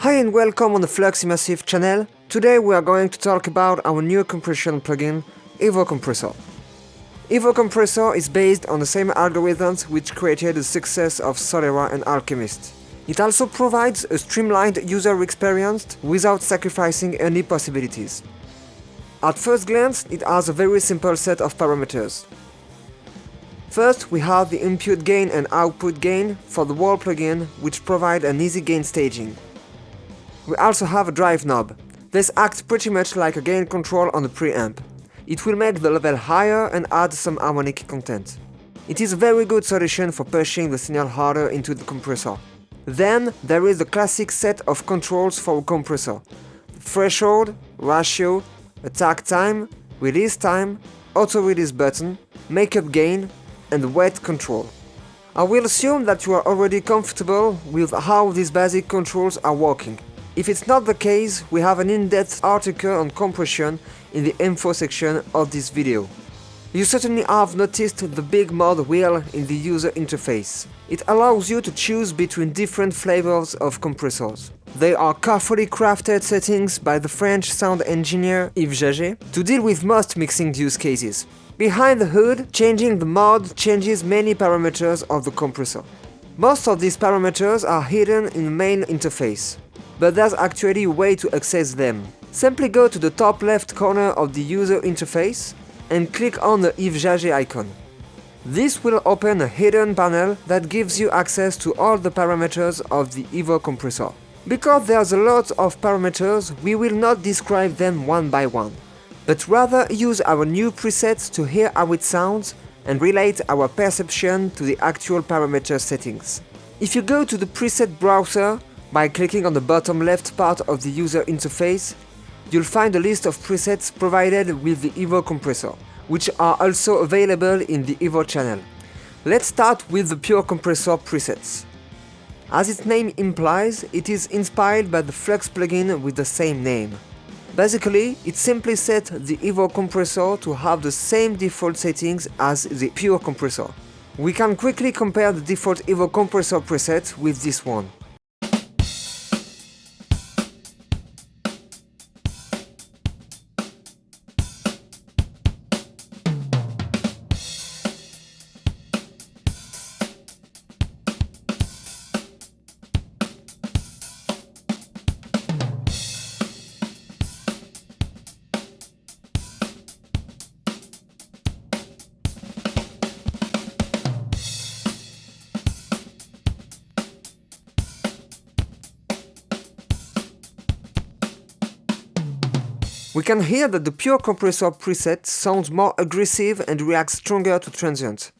Hi and welcome on the FluxImmersive channel. Today we are going to talk about our new compression plugin, EVO Compressor. EVO Compressor is based on the same algorithms which created the success of Solera and Alchemist. It also provides a streamlined user experience without sacrificing any possibilities. At first glance, it has a very simple set of parameters. First, we have the input gain and output gain for the whole plugin, which provide an easy gain staging. We also have a drive knob. This acts pretty much like a gain control on a preamp. It will make the level higher and add some harmonic content. It is a very good solution for pushing the signal harder into the compressor. Then there is the classic set of controls for a compressor: threshold, ratio, attack time, release time, auto-release button, makeup gain, and weight control. I will assume that you are already comfortable with how these basic controls are working. If it's not the case, we have an in-depth article on compression in the info section of this video. You certainly have noticed the big mod wheel in the user interface. It allows you to choose between different flavors of compressors. They are carefully crafted settings by the French sound engineer Yves to deal with most mixing use cases. Behind the hood, changing the mod changes many parameters of the compressor. Most of these parameters are hidden in the main interface, but there's actually a way to access them. Simply go to the top left corner of the user interface and click on the Yves icon. This will open a hidden panel that gives you access to all the parameters of the EVO compressor. Because there's a lot of parameters, we will not describe them one by one, but rather use our new presets to hear how it sounds and relate our perception to the actual parameter settings. If you go to the preset browser by clicking on the bottom left part of the user interface, you'll find a list of presets provided with the EVO compressor, which are also available in the Evo Channel. Let's start with the pure compressor presets. As its name implies, it is inspired by the Flux plugin with the same name. Basically, it simply set the EVO compressor to have the same default settings as the pure compressor. We can quickly compare the default EVO compressor preset with this one. We can hear that the pure compressor preset sounds more aggressive and reacts stronger to transient.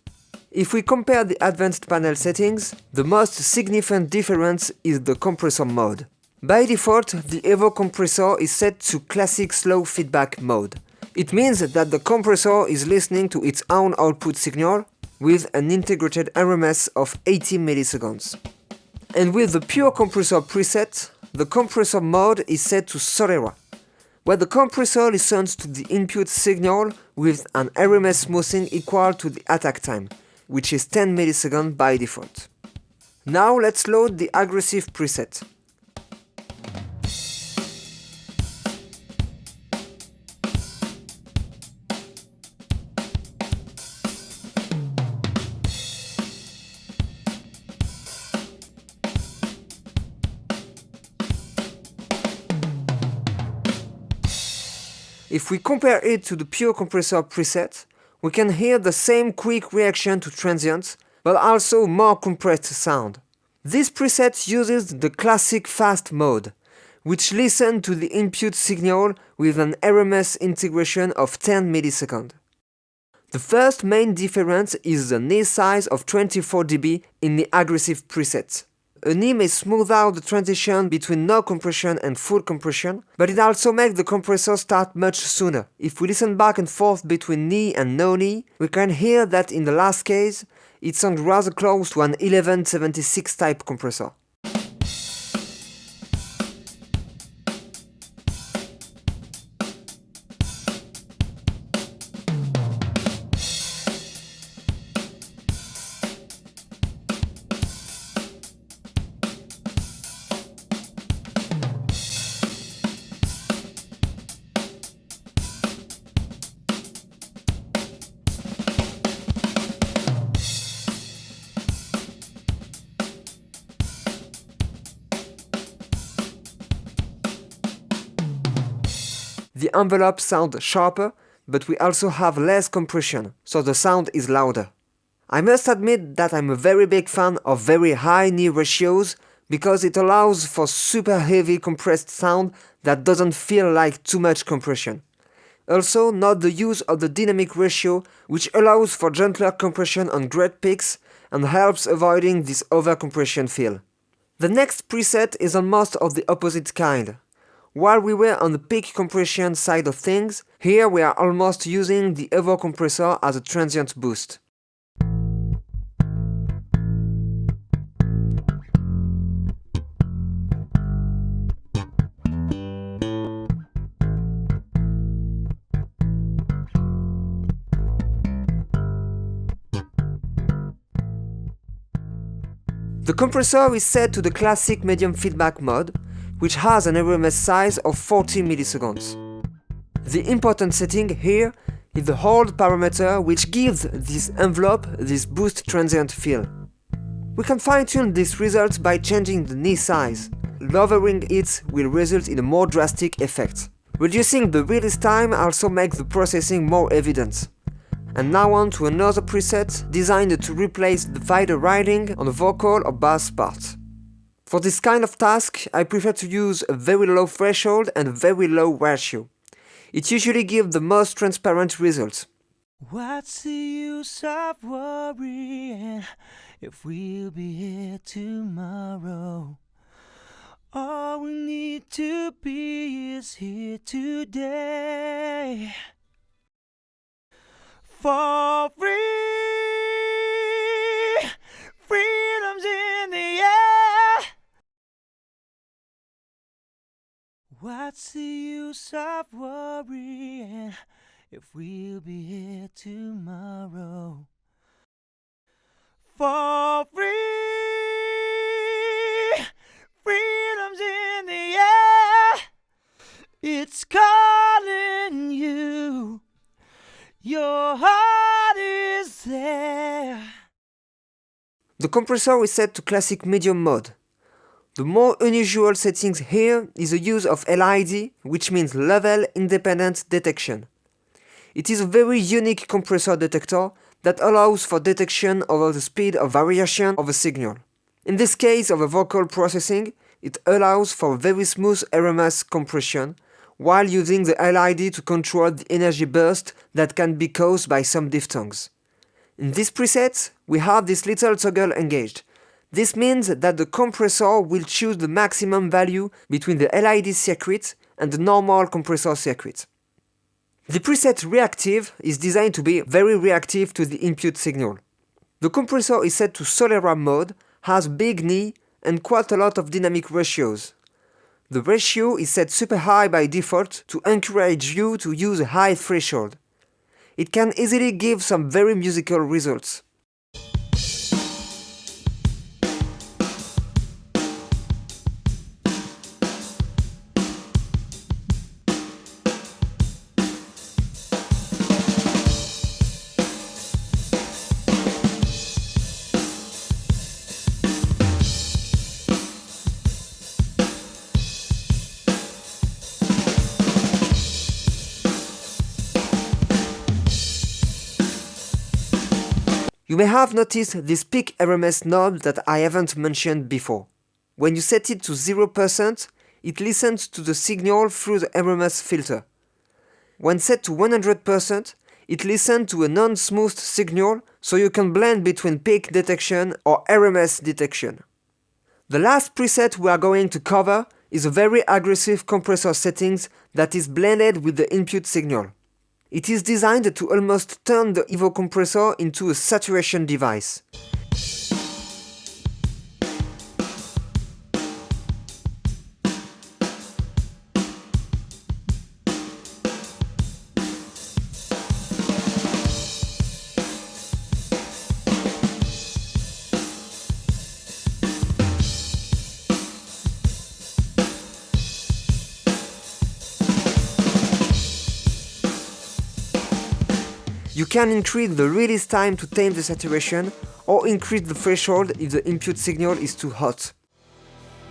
If we compare the advanced panel settings, the most significant difference is the compressor mode. By default, the EVO compressor is set to classic slow feedback mode. It means that the compressor is listening to its own output signal with an integrated RMS of 80 milliseconds. And with the pure compressor preset, the compressor mode is set to Solera, where the compressor listens to the input signal with an RMS smoothing equal to the attack time, which is 10 milliseconds by default. Now let's load the aggressive preset. If we compare it to the pure compressor preset, we can hear the same quick reaction to transient, but also more compressed sound. This preset uses the classic fast mode, which listens to the input signal with an RMS integration of 10 milliseconds. The first main difference is the knee size of 24 dB in the aggressive preset. A knee may smooth out the transition between no compression and full compression, but it also makes the compressor start much sooner. If we listen back and forth between knee and no knee, we can hear that in the last case, it sounds rather close to an 1176 type compressor. the envelope sound sharper, but we also have less compression, so the sound is louder. I must admit that I'm a very big fan of very high knee ratios because it allows for super heavy compressed sound that doesn't feel like too much compression. Also, note the use of the dynamic ratio, which allows for gentler compression on great peaks and helps avoiding this overcompression feel. The next preset is almost of the opposite kind. While we were on the peak compression side of things, here we are almost using the EVO Compressor as a transient boost. The compressor is set to the classic medium feedback mode, which has an RMS size of 40 milliseconds. The important setting here is the hold parameter, which gives this envelope this boost transient feel. We can fine-tune this result by changing the knee size. Lowering it will result in a more drastic effect. Reducing the release time also makes the processing more evident. And now on to another preset designed to replace the fader riding on the vocal or bass part. For this kind of task, I prefer to use a very low threshold and a very low ratio. It usually gives the most transparent results. What's the use of worrying if we'll be here tomorrow? All we need to be is here today. For free, freedom's in the air. What's the use of worrying if we'll be here tomorrow? For free, freedom's in the air. It's calling you. Your heart is there. The compressor is set to classic medium mode. The more unusual settings here is the use of LID, which means level independent detection. It is a very unique compressor detector that allows for detection over the speed of variation of a signal. In this case of a vocal processing, it allows for very smooth RMS compression, while using the LID to control the energy burst that can be caused by some diphthongs. In this preset, we have this little toggle engaged. This means that the compressor will choose the maximum value between the LID circuit and the normal compressor circuit. The preset Reactive is designed to be very reactive to the input signal. The compressor is set to Solera mode, has big knee and quite a lot of dynamic ratios. The ratio is set super high by default to encourage you to use a high threshold. It can easily give some very musical results. You may have noticed this peak RMS knob that I haven't mentioned before. When you set it to 0%, it listens to the signal through the RMS filter. When set to 100%, it listens to a non-smooth signal, so you can blend between peak detection or RMS detection. The last preset we are going to cover is a very aggressive compressor settings that is blended with the input signal. It is designed to almost turn the EVO compressor into a saturation device. You can increase the release time to tame the saturation, or increase the threshold if the input signal is too hot.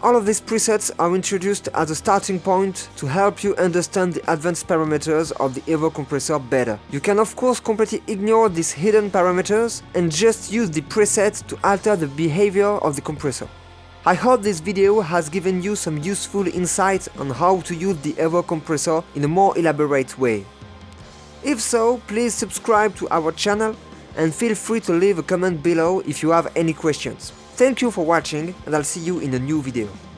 All of these presets are introduced as a starting point to help you understand the advanced parameters of the Evo compressor better. You can of course completely ignore these hidden parameters and just use the presets to alter the behavior of the compressor. I hope this video has given you some useful insights on how to use the Evo compressor in a more elaborate way. If so, please subscribe to our channel and feel free to leave a comment below if you have any questions. Thank you for watching, and I'll see you in a new video.